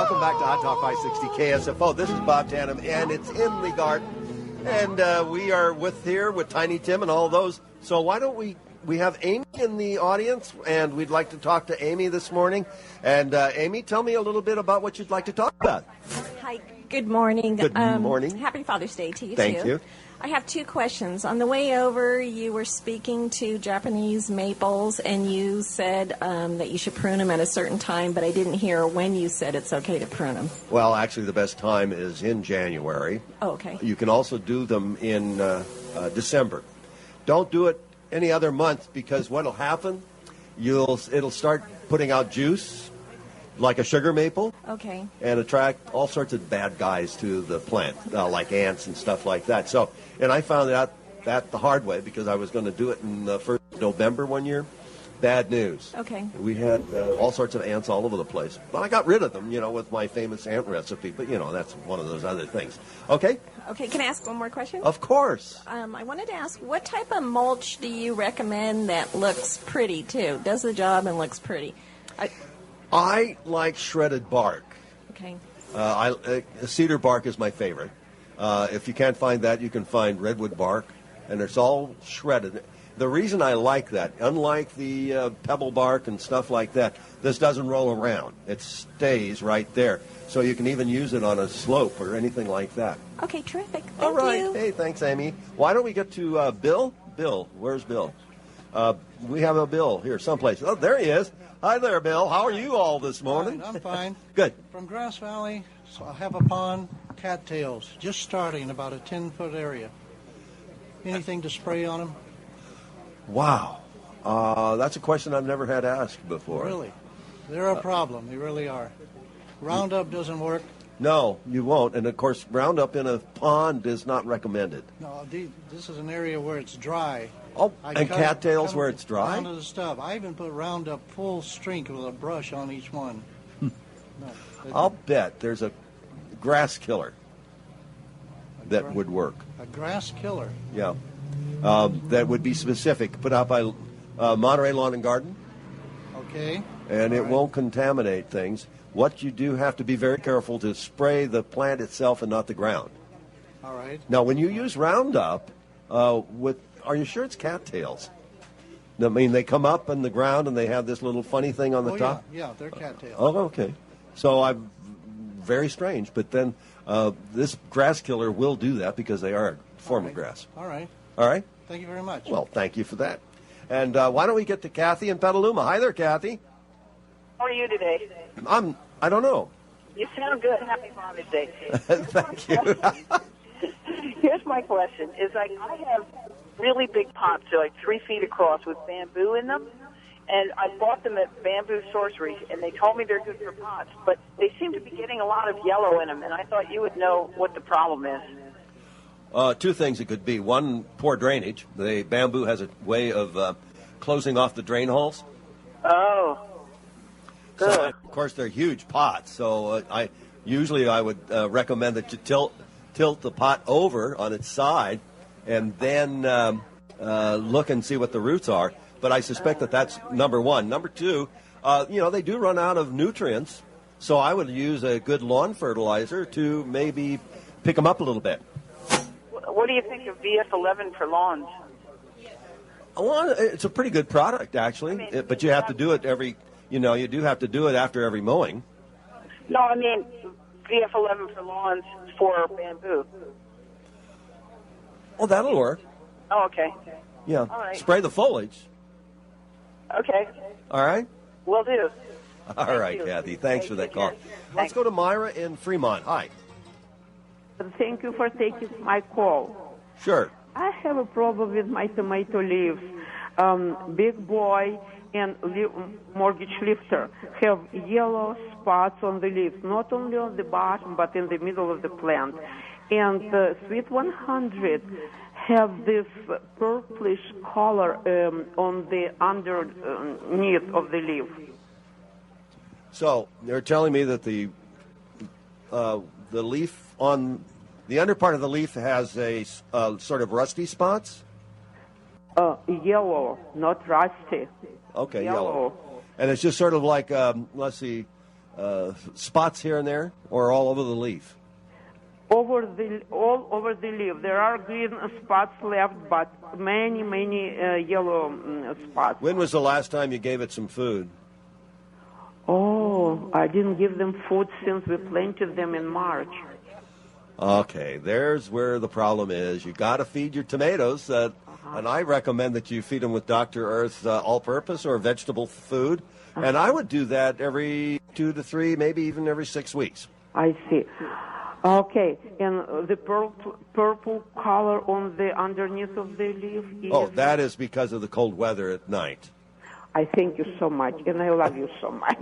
Welcome back to Hot Talk 560 KSFO. This is Bob Tanem, and it's in the garden. And we are with Tiny Tim and all those. So why don't we have Amy in the audience, and we'd like to talk to Amy this morning. And Amy, tell me a little bit about what you'd like to talk about. Hi, good morning. Good morning. Happy Father's Day to you, Thank you. I have two questions. On the way over, you were speaking to Japanese maples, and you said that you should prune them at a certain time, but I didn't hear when you said it's okay to prune them. Well, actually, the best time is in January. Oh, okay. You can also do them in December. Don't do it any other month, because what will happen, it'll start putting out juice, like a sugar maple, okay, and attract all sorts of bad guys to the plant, like ants and stuff like that. So, and I found out that the hard way, because I was going to do it in the 1st of November one year. Bad news. Okay. We had all sorts of ants all over the place. But I got rid of them, with my famous ant recipe. But, that's one of those other things. Okay? Okay, can I ask one more question? Of course. I wanted to ask, what type of mulch do you recommend that looks pretty, too? Does the job and looks pretty? I like shredded bark. Okay. Cedar bark is my favorite. If you can't find that, you can find redwood bark, and it's all shredded. The reason I like that, unlike the pebble bark and stuff like that, this doesn't roll around. It stays right there. So you can even use it on a slope or anything like that. Okay, terrific. Thank all right. you. Hey, thanks, Amy. Why don't we get to Bill? Bill, where's Bill? We have a Bill here someplace. Oh, there he is. Hi there, Bill. How are you all this morning? Fine, I'm fine. Good. From Grass Valley, so I have a pond, cattails, just starting about a 10-foot area. Anything to spray on them? Wow. That's a question I've never had asked before. Really? They're a problem. They really are. Roundup doesn't work. No, you won't. And, of course, Roundup in a pond is not recommended. No, this is an area where it's dry. Oh, and cattails where it's dry? Down to the stuff. I even put Roundup full strength with a brush on each one. No, I'll bet there's a grass killer that would work. A grass killer? Yeah. That would be specific, put out by Monterey Lawn and Garden. Okay. And it won't contaminate things. What you do have to be very careful to spray the plant itself and not the ground. All right. Now, when you use Roundup, are you sure it's cattails? I mean, they come up in the ground and they have this little funny thing on the top? Yeah, they're cattails. Oh, okay. So very strange. But then this grass killer will do that because they are a form of grass. All right. All right? Thank you very much. Well, thank you for that. And why don't we get to Kathy in Petaluma? Hi there, Kathy. How are you today? I don't know. You sound good. Happy Father's Day. Thank you. Here's my question. I have really big pots. They're like 3 feet across with bamboo in them. And I bought them at Bamboo Sorcery, and they told me they're good for pots. But they seem to be getting a lot of yellow in them, and I thought you would know what the problem is. Two things it could be. One, poor drainage. The bamboo has a way of closing off the drain holes. Oh, good. So, of course, they're huge pots. So I would recommend that you tilt the pot over on its side and then look and see what the roots are. But I suspect that's number one. Number two, they do run out of nutrients. So I would use a good lawn fertilizer to maybe pick them up a little bit. What do you think of VF11 for lawns? It's a pretty good product, actually. But you have to do it you do have to do it after every mowing. No, I mean VF11 for lawns for bamboo. Oh, that'll work. Oh, okay. Yeah. All right. Spray the foliage. Okay. All right? Will do. All right, Kathy. Thanks for that call. Let's go to Myra in Fremont. Hi. Thank you for taking my call. Sure. I have a problem with my tomato leaves. Big boy and mortgage lifter have yellow spots on the leaves, not only on the bottom but in the middle of the plant. And Sweet 100 have this purplish color on the underneath of the leaf. So they're telling me that the leaf on the under part of the leaf has a sort of rusty spots? Yellow, not rusty. Okay, yellow. And it's just sort of like, let's see, spots here and there, or all over the leaf? All over the leaf. There are green spots left, but many yellow spots. When was the last time you gave it some food? Oh, I didn't give them food since we planted them in March. Okay, there's where the problem is. You got to feed your tomatoes, and I recommend that you feed them with Dr. Earth's all-purpose or vegetable food, and I would do that every 2 to 3, maybe even every 6 weeks. I see. Okay, and the purple color on the underneath of the leaf is... Oh, that is because of the cold weather at night. I thank you so much, and I love you so much.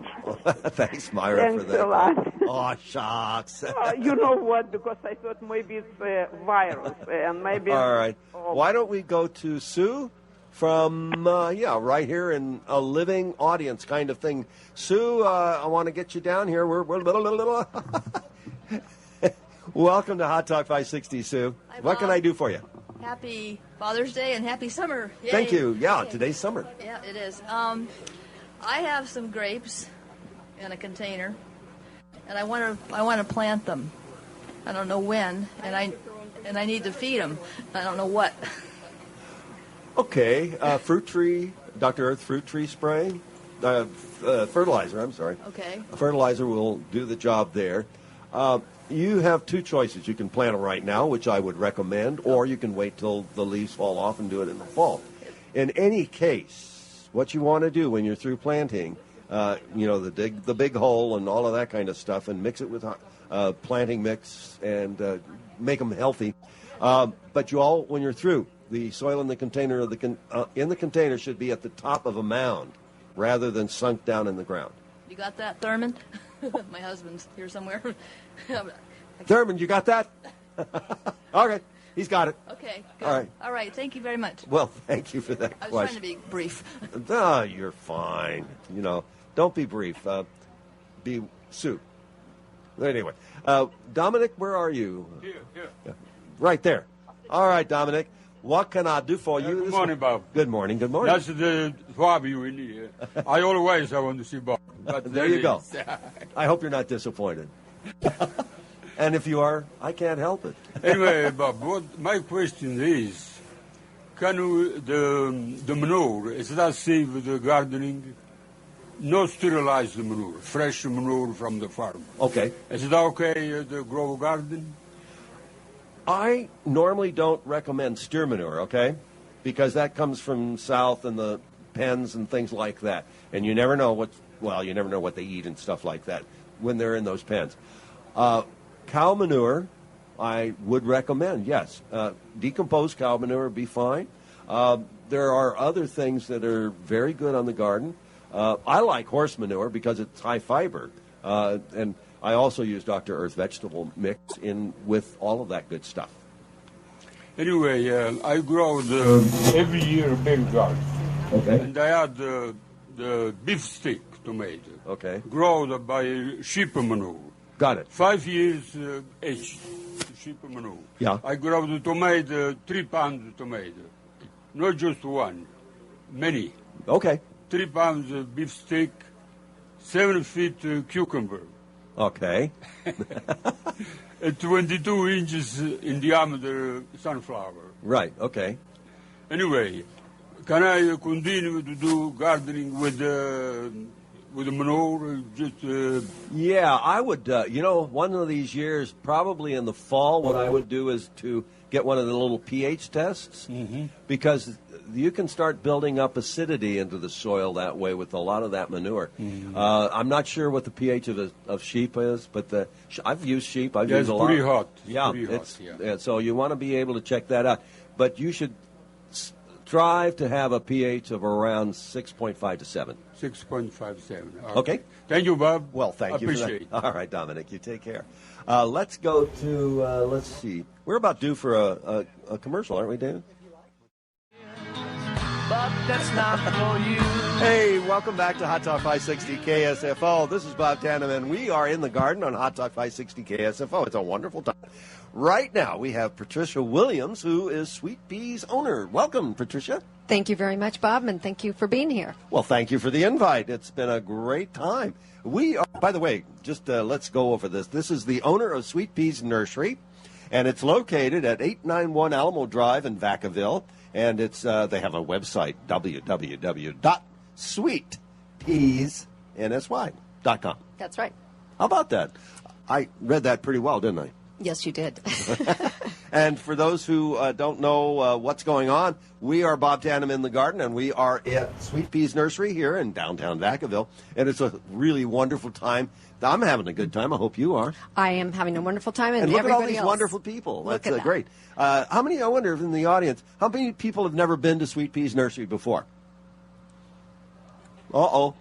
Thanks, Myra, Thanks for that. A lot. Oh, shucks. You know what? Because I thought maybe it's a virus, and maybe... All right. Why don't we go to Sue from, right here in a living audience kind of thing. Sue, I want to get you down here. We're little. Welcome to Hot Talk 560, Sue. Hi, what can Bob. I do for you? Happy Father's Day and happy summer. Yay. Thank you. Yeah, Yay. today's summer. Yeah, it is. I have some grapes in a container, and I want to plant them. I don't know when, and I need to feed them. I don't know what. Okay, fruit tree, Dr. Earth fruit tree spray, fertilizer. I'm sorry. Okay. Fertilizer will do the job there. You have 2 choices. You can plant them right now, which I would recommend, or you can wait till the leaves fall off and do it in the fall. In any case, what you want to do when you're through planting, the big hole and all of that kind of stuff, and mix it with planting mix and make them healthy. But when you're through, the soil in the container container should be at the top of a mound rather than sunk down in the ground. You got that, Thurman? My husband's here somewhere. Thurman, you got that? Okay, he's got it. Okay, good. All right. Thank you very much. Well, thank you for that I was question. trying to be brief. No, you're fine. Don't be brief. Be Sue. Anyway, Dominic, where are you? Here. Right there. All right, Dominic. What can I do for you? Good morning, Bob. Good morning. That's the Fabio in here. I want to see Bob. But there you go. I hope you're not disappointed. And if you are, I can't help it. Anyway, Bob, my question is, can the manure, is that safe with the gardening? No sterilized manure, fresh manure from the farm. Okay. Is it okay to grow a garden? I normally don't recommend steer manure, okay? Because that comes from south and the pens and things like that. And you never know you never know what they eat and stuff like that when they're in those pens. Cow manure, I would recommend, yes. Decomposed cow manure would be fine. There are other things that are very good on the garden. I like horse manure because it's high fiber. And I also use Dr. Earth vegetable mix in with all of that good stuff. Anyway, I grow every year a big garden. Okay. And I had the beef stick tomato. Okay. Grown by sheep manure. Got it. 5 years aged sheep manure. Yeah. I grow the tomato, 3 pounds of tomato. Not just one, many. Okay. 3 pounds of beef stick, 7 feet cucumber. Okay. 22 inches in diameter sunflower. Right, okay. Anyway, can I continue to do gardening with the manure? Yeah, I would, one of these years, probably in the fall, what I would do is to get one of the little pH tests, because you can start building up acidity into the soil that way with a lot of that manure. I'm not sure what the pH of sheep is, but I've used sheep. I've used a lot. It's pretty hot. Yeah, so you want to be able to check that out. But you should strive to have a pH of around 6.5 to 7. 6.57. Okay. Thank you, Bob. Well, thank you. Appreciate it. All right, Dominic, you take care. Let's go to, let's see. We're about due for a commercial, aren't we, David? But that's not for you. Hey, welcome back to Hot Talk 560 KSFO. This is Bob Tanem, and we are in the garden on Hot Talk 560 KSFO. It's a wonderful time. right now we have Patricia Williams, who is Sweet Pea's owner. Welcome, Patricia. Thank you very much, Bob, and thank you for being here. Well, thank you for the invite. It's been a great time. We are, by the way, just let's go over this. This is the owner of Sweet Pea's Nursery, and it's located at 891 Alamo Drive in Vacaville, and it's they have a website, www.sweetpeasnsy.com. That's right. How about that? I read that pretty well, didn't I? Yes, you did. And for those who don't know what's going on, we are Bob Tanem in the Garden, and we are at Sweet Pea's Nursery here in downtown Vacaville, and it's a really wonderful time. I'm having a good time. I hope you are. I am having a wonderful time, and look at all everybody these else. wonderful people. Look That's at that. great. How many, I wonder, in the audience, how many people have never been to Sweet Pea's Nursery before? Uh-oh.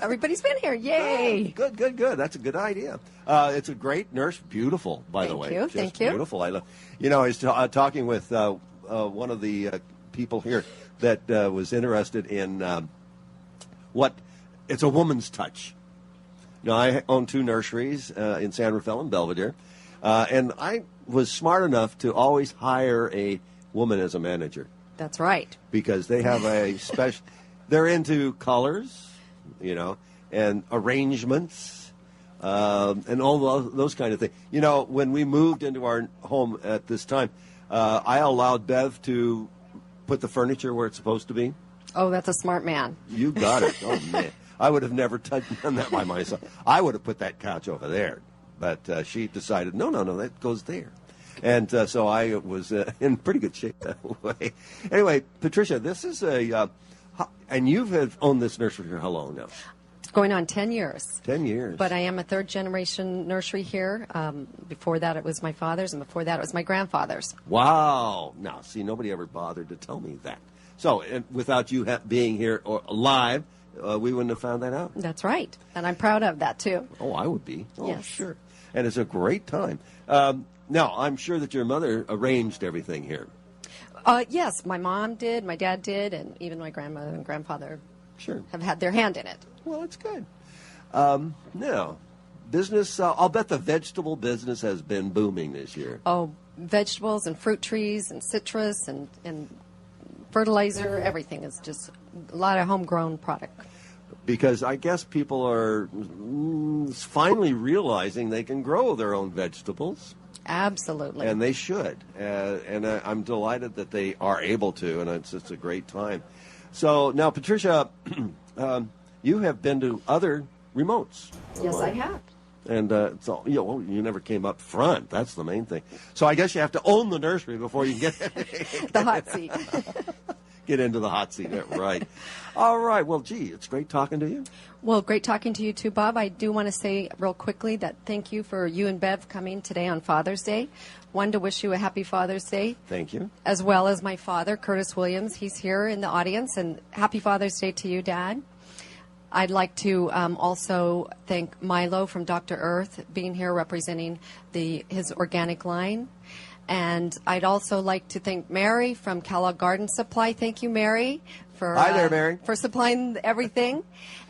Everybody's been here. Yay. Good. That's a good idea. It's a great nurse. Beautiful, by the way. Thank you. Beautiful. I love. I was talking with one of the people here that was interested in it's a woman's touch. Now, I own 2 nurseries in San Rafael and Belvedere, and I was smart enough to always hire a woman as a manager. That's right. Because they have a special... They're into colors, and arrangements, and all those kind of things. When we moved into our home at this time, I allowed Bev to put the furniture where it's supposed to be. Oh, that's a smart man. You got it. Oh, man. I would have never done that by myself. I would have put that couch over there. But she decided, no, that goes there. And so I was in pretty good shape that way. Anyway, Patricia, this is and you have owned this nursery for how long now? It's going on 10 years. 10 years. But I am a third-generation nursery here. Before that, it was my father's, and before that, it was my grandfather's. Wow. Now, see, nobody ever bothered to tell me that. So, without you being here or live, we wouldn't have found that out. That's right. And I'm proud of that, too. Oh, I would be. Oh, yes. Sure. And it's a great time. Now, I'm sure that your mother arranged everything here. Yes, my mom did, my dad did, and even my grandmother and grandfather sure have had their hand in it. Well, it's good. Now, business, I'll bet the vegetable business has been booming this year. Oh, vegetables and fruit trees and citrus and fertilizer, everything is just a lot of homegrown product. Because I guess people are finally realizing they can grow their own vegetables. Absolutely. And they should. And I'm delighted that they are able to, and it's a great time. So now, Patricia, you have been to other remotes. Yes, I have. And so you never came up front. That's the main thing. So I guess you have to own the nursery before you get the hot seat. Get into the hot seat, right? All right. Well, gee, it's great talking to you. Well, great talking to you too, Bob. I do want to say real quickly that thank you for you and Bev coming today on Father's Day. Wanted to wish you a happy Father's Day. Thank you. As well as my father, Curtis Williams. He's here in the audience, and happy Father's Day to you, Dad. I'd like to also thank Milo from Dr. Earth being here representing his organic line. And I'd also like to thank Mary from Kellogg Garden Supply. Thank you, Mary, Hi there, Mary. for supplying everything.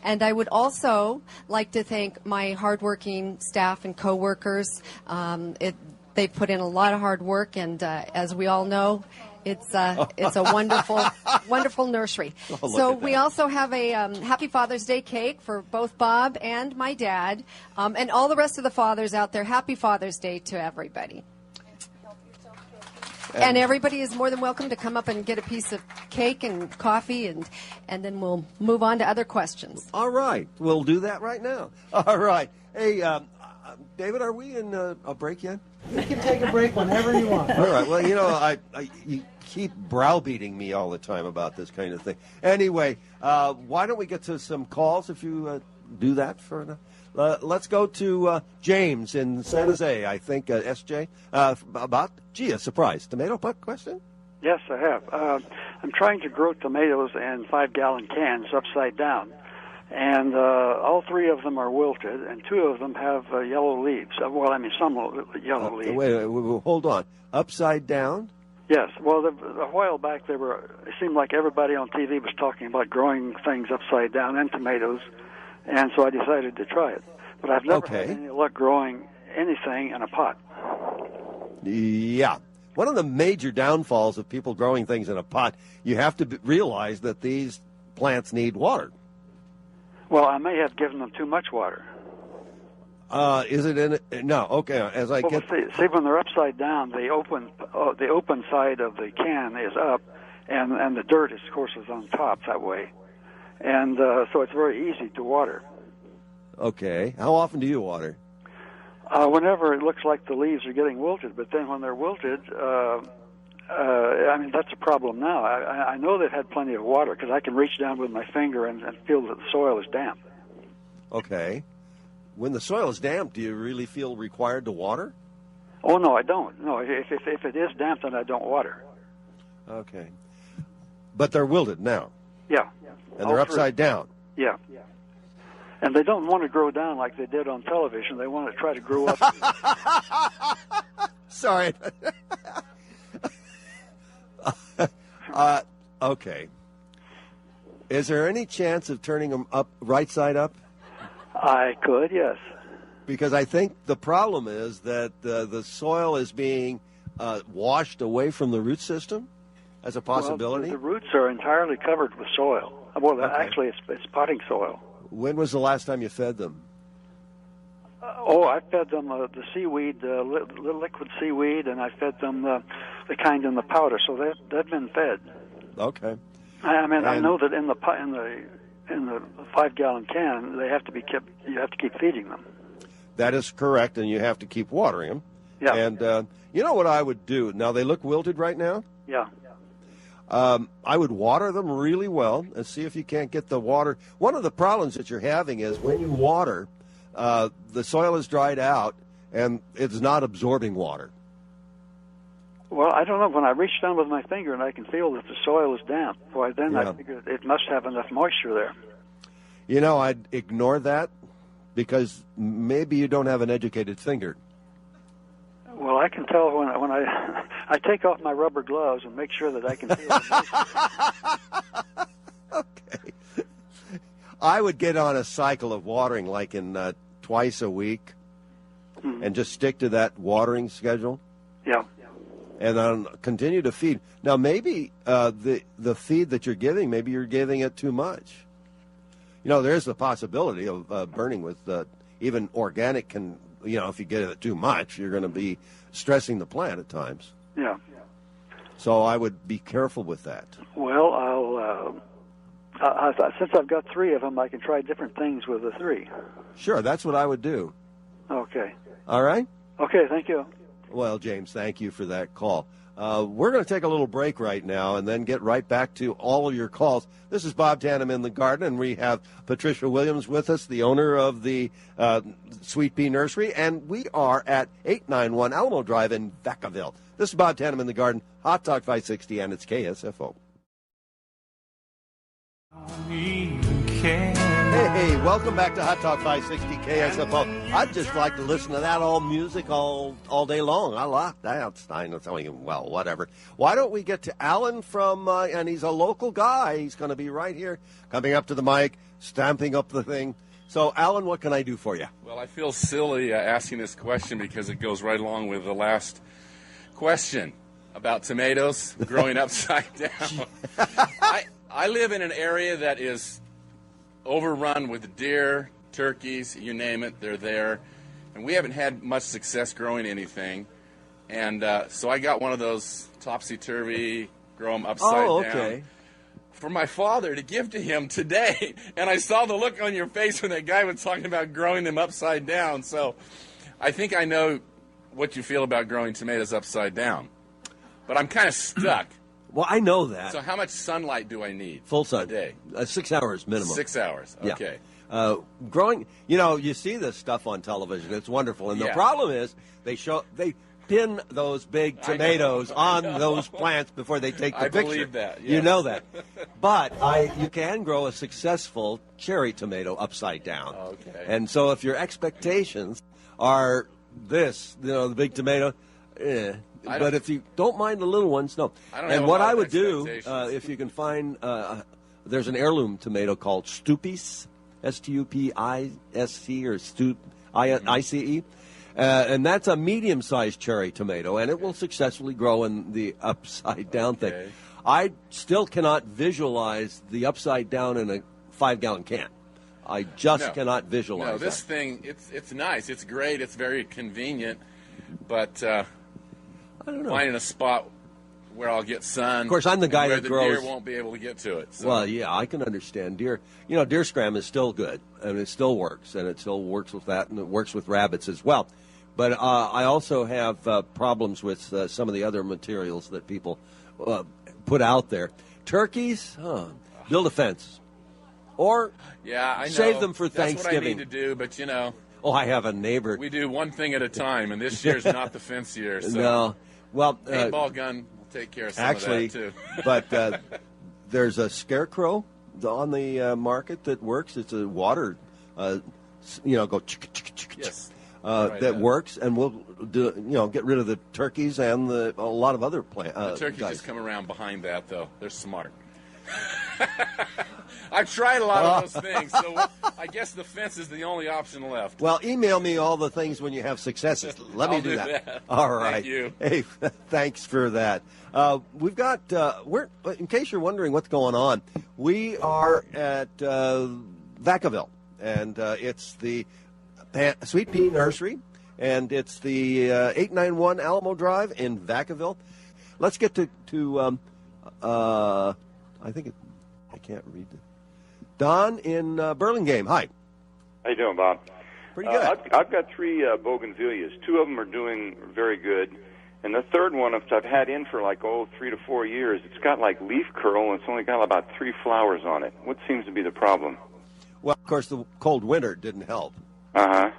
And I would also like to thank my hardworking staff and coworkers. They put in a lot of hard work, and as we all know, it's a wonderful, wonderful nursery. Oh, so we also have a Happy Father's Day cake for both Bob and my dad, and all the rest of the fathers out there. Happy Father's Day to everybody. And everybody is more than welcome to come up and get a piece of cake and coffee, and then we'll move on to other questions. All right. We'll do that right now. All right. Hey, David, are we in a break yet? You can take a break whenever you want. All right. Well, you keep browbeating me all the time about this kind of thing. Anyway, why don't we get to some calls if you do that for let's go to James in San Jose, I think, SJ, about, a surprise. Tomato puck question? Yes, I have. I'm trying to grow tomatoes in 5-gallon cans upside down, and all 3 of them are wilted, and 2 of them have yellow leaves. Some yellow leaves. Wait, hold on. Upside down? Yes. Well, a while back, it seemed like everybody on TV was talking about growing things upside down and tomatoes, and so I decided to try it. But I've never had any luck growing anything in a pot. Yeah. One of the major downfalls of people growing things in a pot, you have to realize that these plants need water. Well, I may have given them too much water. Is it in it? No. Okay. As I get see, when they're upside down, the open side of the can is up, and the dirt, of course, is on top that way, and so it's very easy to water. Okay. How often do you water? Whenever it looks like the leaves are getting wilted, but then when they're wilted, I mean, that's a problem now. I know they've had plenty of water because I can reach down with my finger and feel that the soil is damp. Okay. When the soil is damp, do you really feel required to water? Oh, no, I don't. No, if it is damp, then I don't water. Okay. But they're wilted now? Yeah. And they're upside down? Yeah. And they don't want to grow down like they did on television. They want to try to grow up. Sorry. Okay. Is there any chance of turning them up, right side up? I could, yes. Because I think the problem is that the soil is being washed away from the root system as a possibility. Well, the roots are entirely covered with soil. Well, Okay. actually, it's potting soil. When was the last time you fed them? I fed them the seaweed, liquid seaweed, and I fed them the kind in the powder. So they've been fed. Okay. I mean, I know that in the 5-gallon can, they have to be kept. You have to keep feeding them. That is correct, and you have to keep watering them. Yeah. And you know what I would do? Now, they look wilted right now. Yeah. I would water them really well and see if you can't get the water. One of the problems that you're having is when you water, the soil is dried out and it's not absorbing water. Well, I don't know. When I reach down with my finger and I can feel that the soil is damp, I figure it must have enough moisture there. You know, I'd ignore that because maybe you don't have an educated finger. Well, I can tell when I take off my rubber gloves and make sure that I can feel the moisture. Okay. I would get on a cycle of watering like in twice a week and just stick to that watering schedule. Yeah. And then continue to feed. Now, maybe the feed that you're giving, maybe you're giving it too much. You know, there's the possibility of burning with even organic can, you know, if you get it too much, you're going to be stressing the plant at times. Yeah. So I would be careful with that. Well, since I've got 3 of them, I can try different things with the 3. Sure, that's what I would do. Okay. All right? Okay, thank you. Well, James, thank you for that call. We're going to take a little break right now and then get right back to all of your calls. This is Bob Tanem in the Garden, and we have Patricia Williams with us, the owner of the Sweet Pea Nursery, and we are at 891 Alamo Drive in Vacaville. This is Bob Tanem in the Garden, Hot Talk 560, and it's KSFO. Hey, welcome back to Hot Talk 560 KSFO. I'd just like to listen to that all music all day long. I like that. Well, whatever. Why don't we get to Alan from, and he's a local guy. He's going to be right here, coming up to the mic, stamping up the thing. So, Alan, what can I do for you? Well, I feel silly asking this question because it goes right along with the last question about tomatoes growing upside down. I live in an area that is overrun with deer, turkeys, you name it, they're there. And we haven't had much success growing anything. And so I got one of those topsy-turvy, grow them upside down for my father to give to him today. And I saw the look on your face when that guy was talking about growing them upside down. So I think I know what you feel about growing tomatoes upside down. But I'm kind of stuck. Well, I know that. So how much sunlight do I need? Full sun. A day? 6 hours minimum. 6 hours, okay. Yeah. Growing, you know, you see this stuff on television. It's wonderful. And the problem is they pin those big tomatoes on those plants before they take the picture. I believe that, yes. You know that. But you can grow a successful cherry tomato upside down. Okay. And so if your expectations are this, you know, the big tomato, but if you don't mind the little ones, no. And what I would do, if you can find, there's an heirloom tomato called Stupice, Stupisc or ICE. And that's a medium-sized cherry tomato, and it will successfully grow in the upside-down thing. I still cannot visualize the upside-down in a 5-gallon can. I just cannot visualize No, this thing, it's nice. It's great. It's very convenient. But I don't know. Finding a spot where I'll get sun. Of course, I'm the guy where that the grows. deer won't be able to get to it. So. Well, yeah, I can understand deer. Deer scram is still good, and it still works, and it still works with that, and it works with rabbits as well. But I also have problems with some of the other materials that people put out there. Turkeys, build a fence. Or I know. Save them for Thanksgiving. That's what I need to do, but Oh, I have a neighbor. We do one thing at a time, and this year's not the fence year. So. No. Well, paintball gun will take care of some of that, too. But there's a scarecrow on the market that works. It's a water, go yes. That works, and we'll get rid of the turkeys and a lot of other plants. The turkeys just come around behind that, though. They're smart. I've tried a lot of those things, so I guess the fence is the only option left. Well, email me all the things when you have successes. Let me do that. All right. Thank you. Hey, thanks for that. We've got, in case you're wondering what's going on, we are at Vacaville, and it's the Sweet Pea Nursery, and it's the 891 Alamo Drive in Vacaville. Let's get to I think I can't read it. Don in Burlingame. Hi. How you doing, Bob? Pretty good. I've got 3 bougainvilleas. 2 of them are doing very good. And the third one, which I've had in for 3 to 4 years, it's got leaf curl, and it's only got about 3 flowers on it. What seems to be the problem? Well, of course, the cold winter didn't help. Uh-huh.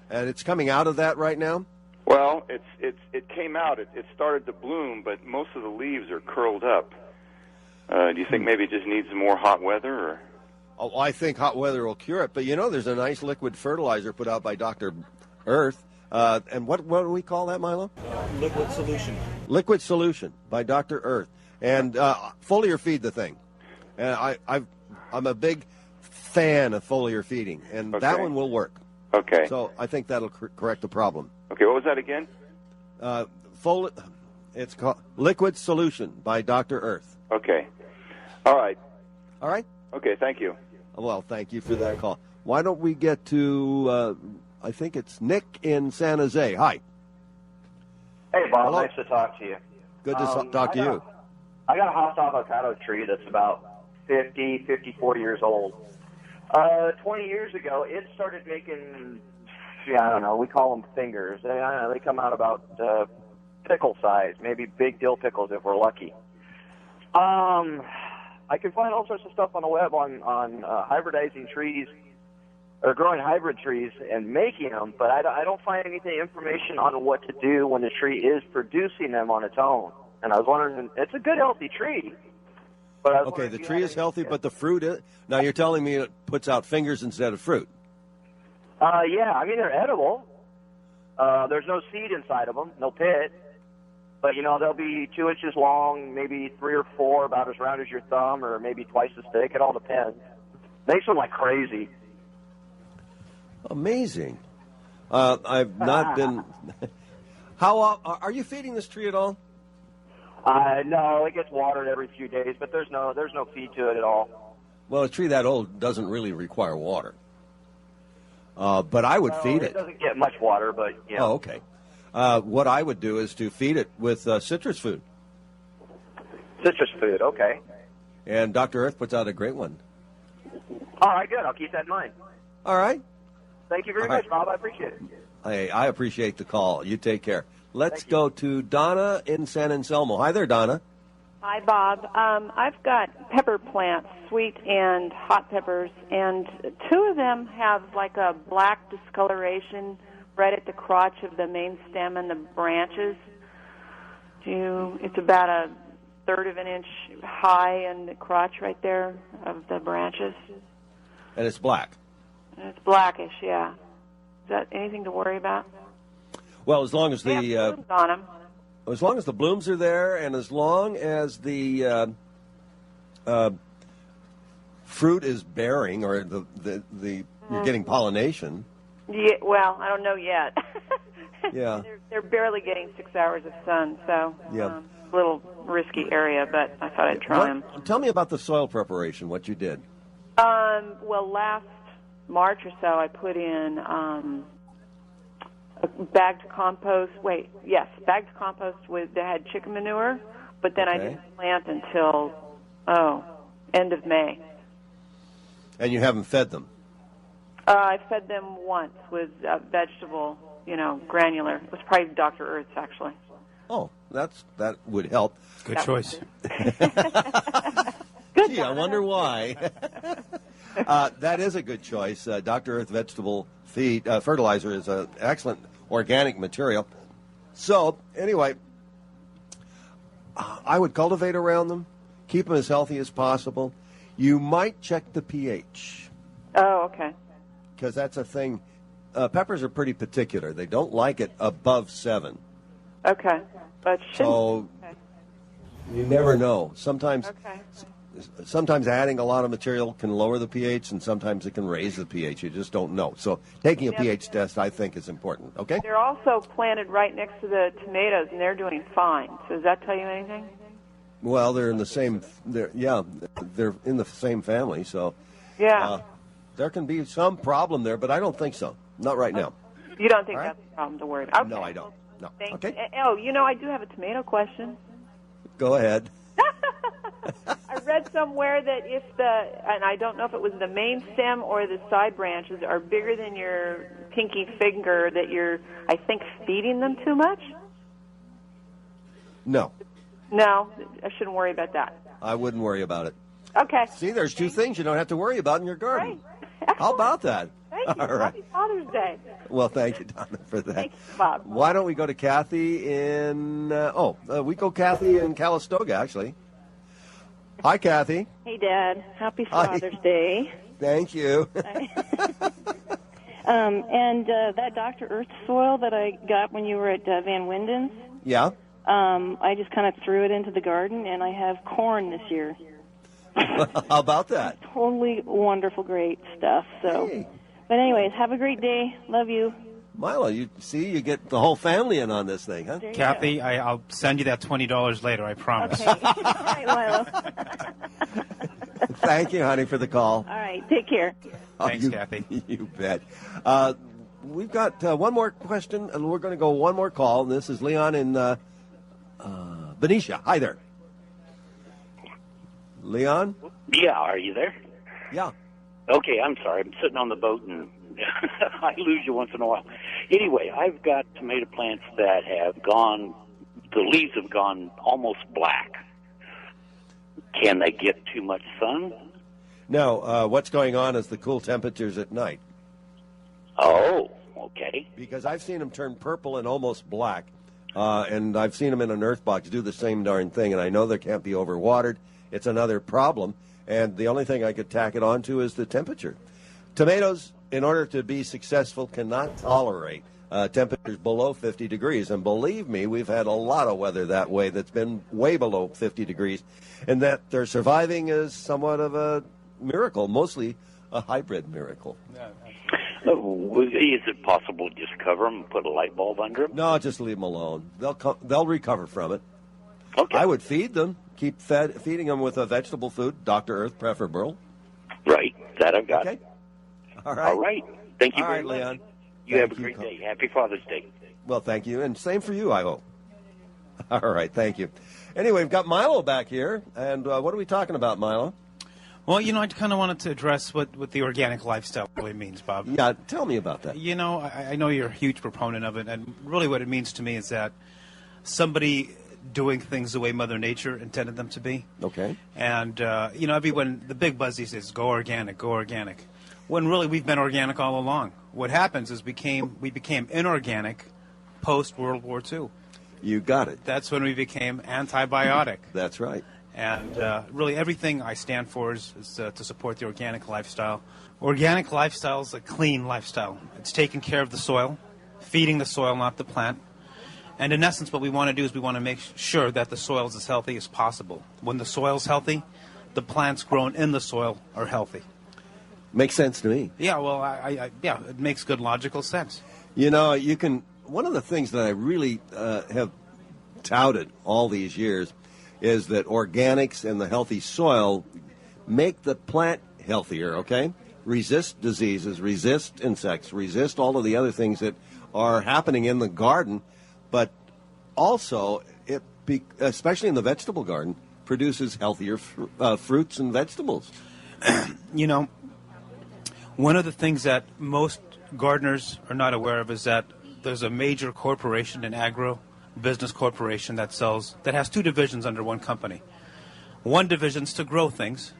And it's coming out of that right now? Well, it came out. It started to bloom, but most of the leaves are curled up. Do you think maybe it just needs more hot weather? Or? Oh, I think hot weather will cure it. But, there's a nice liquid fertilizer put out by Dr. Earth. And what do we call that, Milo? Liquid solution. Liquid solution by Dr. Earth. And foliar feed the thing. And I'm a big fan of foliar feeding, and that one will work. Okay. So I think that'll correct the problem. Okay, what was that again? It's called Liquid Solution by Dr. Earth. Okay. All right. All right? Okay, thank you. Well, thank you for that call. Why don't we get to, I think it's Nick in San Jose. Hi. Hey, Bob. Hello. Nice to talk to you. Good to talk to you. I got a house avocado tree that's about 54 years old. 20 years ago, it started making, I don't know, we call them fingers. They come out about pickle size, maybe big dill pickles if we're lucky. I can find all sorts of stuff on the web on hybridizing trees or growing hybrid trees and making them, but I don't find information on what to do when the tree is producing them on its own. And I was wondering, it's a good, healthy tree. But okay, the tree is healthy, but the fruit is... Now, you're telling me it puts out fingers instead of fruit. Yeah, I mean, they're edible. There's no seed inside of them, no pit. But, they'll be 2 inches long, maybe 3 or 4, about as round as your thumb, or maybe twice as thick. It all depends. Makes them like crazy. Amazing. I've not been... How are you feeding this tree at all? No, it gets watered every few days, but there's no feed to it at all. Well, a tree that old doesn't really require water. But I would feed it. It doesn't get much water, but yeah. Oh, okay. What I would do is to feed it with citrus food. Citrus food, okay. And Dr. Earth puts out a great one. All right, good. I'll keep that in mind. All right. Thank you very much, Bob. I appreciate it. Hey, I appreciate the call. You take care. Let's go to Donna in San Anselmo. Hi there, Donna. Hi, Bob. I've got pepper plants, sweet and hot peppers, and 2 of them have like a black discoloration right at the crotch of the main stem and the branches. It's about 1/3 of an inch high in the crotch right there of the branches. And it's black. And it's blackish, yeah. Is that anything to worry about? Well, as long as the blooms on them. as long as the blooms are there, and as long as the fruit is bearing, or the you're getting pollination. Yeah, well, I don't know yet. Yeah. They're barely getting 6 hours of sun, so Yeah. a little risky area, but I thought I'd try them. Tell me about the soil preparation, what you did. Well, last March or so, I put in a bagged compost. Bagged compost that had chicken manure, but then I didn't plant until end of May. And you haven't fed them? I fed them once with vegetable, granular. It was probably Dr. Earth's, actually. Oh, that would help. Good choice. Gee, I wonder why. That is a good choice. Dr. Earth vegetable feed fertilizer is an excellent organic material. So, anyway, I would cultivate around them, keep them as healthy as possible. You might check the pH. Oh, okay. Because that's a thing. Peppers are pretty particular. They don't like it above 7. Okay. But so you never know. Sometimes adding a lot of material can lower the pH, and sometimes it can raise the pH. You just don't know. So taking a pH test, I think, is important. Okay? They're also planted right next to the tomatoes, and they're doing fine. So does that tell you anything? Well, they're in the same. They're in the same family. So there can be some problem there, but I don't think so. Not right now. You don't think that's a problem to worry about? Okay. No, I don't. No. Okay. Oh, I do have a tomato question. Go ahead. I read somewhere that and I don't know if it was the main stem or the side branches are bigger than your pinky finger, that you're, I think, feeding them too much? No. No, I shouldn't worry about that. I wouldn't worry about it. Okay. See, there's two things you don't have to worry about in your garden. Right. How about that? Thank you. All right. Happy Father's Day. Well, thank you, Donna, for that. Thanks, Bob. Why don't we go to Kathy in... we go Kathy in Calistoga, actually. Hi, Kathy. Hey, Dad. Happy Father's Day. Thank you. And that Dr. Earth soil that I got when you were at Van Winden's, Yeah? I just kind of threw it into the garden, and I have corn this year. How about that? Totally wonderful, great stuff. So, But anyways, have a great day. Love you. Milo, you get the whole family in on this thing, huh? Kathy, I'll send you that $20 later, I promise. Okay. All right, Milo. Thank you, honey, for the call. All right, take care. Thanks, Kathy. You bet. We've got one more question, and we're going to go one more call. And this is Leon in Benicia. Hi there. Leon? Yeah, are you there? Yeah. Okay, I'm sorry. I'm sitting on the boat, and I lose you once in a while. Anyway, I've got tomato plants that have gone, the leaves have gone almost black. Can they get too much sun? No, what's going on is the cool temperatures at night. Oh, okay. Because I've seen them turn purple and almost black, and I've seen them in an earth box do the same darn thing, and I know they can't be overwatered. It's another problem, and the only thing I could tack it on to is the temperature. Tomatoes, in order to be successful, cannot tolerate temperatures below 50 degrees. And believe me, we've had a lot of weather that way that's been way below 50 degrees. And that they're surviving is somewhat of a miracle, mostly a hybrid miracle. Is it possible to just cover them and put a light bulb under them? No, just leave them alone. They'll recover from it. Okay. I would feed them. Keep feeding them with a vegetable food, Dr. Earth preferable. Right. That I've got. Okay. All right. All right. Thank you All very right, much. Leon. You have a great day. Happy Father's Day. Well, thank you. And same for you, I hope. All right. Thank you. Anyway, we've got Milo back here. And what are we talking about, Milo? Well, I kind of wanted to address what the organic lifestyle really means, Bob. Yeah, tell me about that. I know you're a huge proponent of it, and really what it means to me is that somebody doing things the way Mother Nature intended them to be. Okay. And, everyone, the big buzz these days, go organic, when really we've been organic all along. What happens is we became inorganic post-World War II. You got it. That's when we became antibiotic. That's right. And really everything I stand for is to support the organic lifestyle. Organic lifestyle is a clean lifestyle. It's taking care of the soil, feeding the soil, not the plant. And in essence, what we want to do is we want to make sure that the soil is as healthy as possible. When the soil's healthy, the plants grown in the soil are healthy. Makes sense to me. Yeah, well, it makes good logical sense. You can one of the things that I really have touted all these years is that organics and the healthy soil make the plant healthier, okay? Resist diseases, resist insects, resist all of the other things that are happening in the garden, but also, especially in the vegetable garden, produces healthier fruits and vegetables. You know, one of the things that most gardeners are not aware of is that there's a major corporation, an agro-business corporation that has two divisions under one company. One division's to grow things.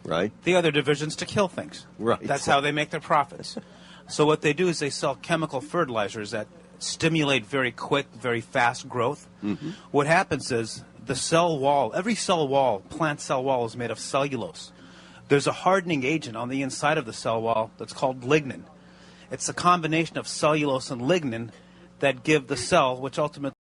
Right. The other division's to kill things. Right. That's how they make their profits. So what they do is they sell chemical fertilizers that stimulate very quick, very fast growth. Mm-hmm. What happens is the cell wall, every cell wall, plant cell wall, is made of cellulose. There's a hardening agent on the inside of the cell wall that's called lignin. It's a combination of cellulose and lignin that give the cell, which ultimately